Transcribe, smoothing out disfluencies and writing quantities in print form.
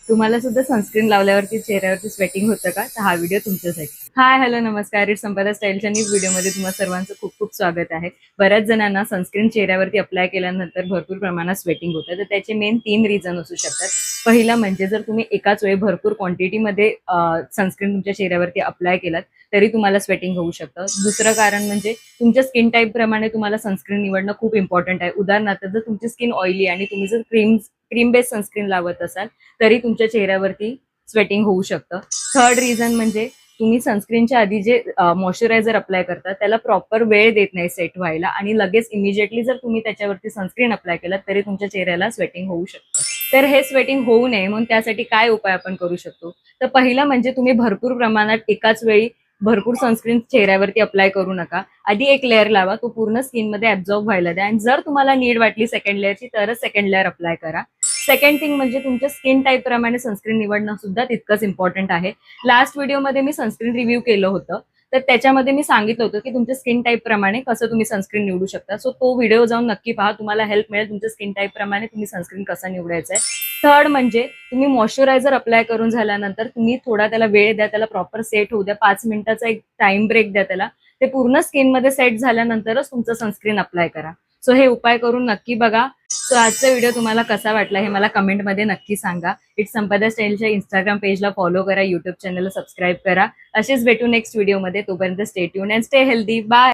तुम्हाला सुद्धा सनस्क्रीन लावल्यावरती चेहऱ्यावरती स्वेटिंग होतं का? तर हा व्हिडिओ तुमच्यासाठी. हाय, हॅलो, नमस्कार. इट्स संपदा स्टाईलच्या न्यू व्हिडिओमध्ये तुम्हा सर्वांचं खूप खूप स्वागत आहे. बऱ्याच जणांना सनस्क्रीन चेहऱ्यावरती अप्लाय केल्यानंतर भरपूर प्रमाणात स्वेटिंग होतं. तर त्याचे मेन 3 रिझन असू शकतात. पहिलं म्हणजे जर तुम्ही एकाच वेळी भरपूर क्वांटिटीमध्ये सनस्क्रीन तुमच्या चेहऱ्यावरती अप्लाय केलात तरी तुम्हाला स्वेटिंग होऊ शकतं. दुसरं कारण म्हणजे तुमच्या स्किन टाईप प्रमाणे तुम्हाला सनस्क्रीन निवडणं खूप इम्पॉर्टंट आहे. उदाहरणार्थ जर तुमची स्किन ऑइली आणि तुम्ही जर क्रीम बेस्ड सनस्क्रीन लावत असाल तरी तुमच्या चेहऱ्यावरती स्वेटिंग होऊ शकतं. थर्ड रिझन म्हणजे तुम्ही सनस्क्रीनच्या आधी जे मॉइश्चरायझर अप्लाय करता त्याला प्रॉपर वेळ देत नाही सेट व्हायला आणि लगेच इमिजिएटली जर तुम्ही त्याच्यावरती सनस्क्रीन अप्लाय केलं तरी तुमच्या चेहऱ्याला स्वेटिंग होऊ शकतं. तर हे स्वेटिंग होऊ नये म्हणून त्यासाठी काय उपाय आपण करू शकतो? तर पहिलं म्हणजे तुम्ही भरपूर प्रमाणात एकाच वेळी भरपूर सनस्क्रीन चेहऱ्यावरती अप्लाय करू नका. आधी एक लेअर लावा, तो पूर्ण स्किनमध्ये ऍब्झॉर्ब व्हायला द्या आणि जर तुम्हाला नीड वाटली सेकंड लेअरची तरच सेकंड लेअर अप्लाय करा. सेकंड थिंग म्हणजे तुमच्या स्किन टाईप प्रमाणे सनस्क्रीन निवडणं सुद्धा तितकंच इम्पॉर्टंट आहे. लास्ट व्हिडिओमध्ये मी सनस्क्रीन रिव्ह्यू केलं होतं. तर त्याच्यामध्ये मी सांगितलं होतं की तुमच्या स्किन टाईप प्रमाणे कसं तुम्ही सनस्क्रीन निवडू शकता. सो तो व्हिडिओ जाऊन नक्की पहा. तुम्हाला हेल्प मिळेल तुमच्या स्किन टाईप प्रमाणे तुम्ही सनस्क्रीन कसं निवडायचं आहे. थर्ड म्हणजे तुम्ही मॉइश्चरायझर अप्लाय करून झाल्यानंतर तुम्ही थोडा त्याला वेळ द्या, त्याला प्रॉपर सेट होऊ द्या. 5 मिनिटाचा एक टाइम ब्रेक द्या त्याला. ते पूर्ण स्किनमध्ये सेट झाल्यानंतरच तुमचं सनस्क्रीन अप्लाय करा. सो हे उपाय करून नक्की बघा. सो आजचा व्हिडिओ तुम्हाला कसा वाटला हे मला कमेंटमध्ये नक्की सांगा. इट्स संपदा स्टाईलच्या इंस्टाग्राम पेजला फॉलो करा, युट्यूब चॅनलला सबस्क्राईब करा. असेच भेटू नेक्स्ट व्हिडिओमध्ये. तोपर्यंत stay tune and stay healthy. Bye.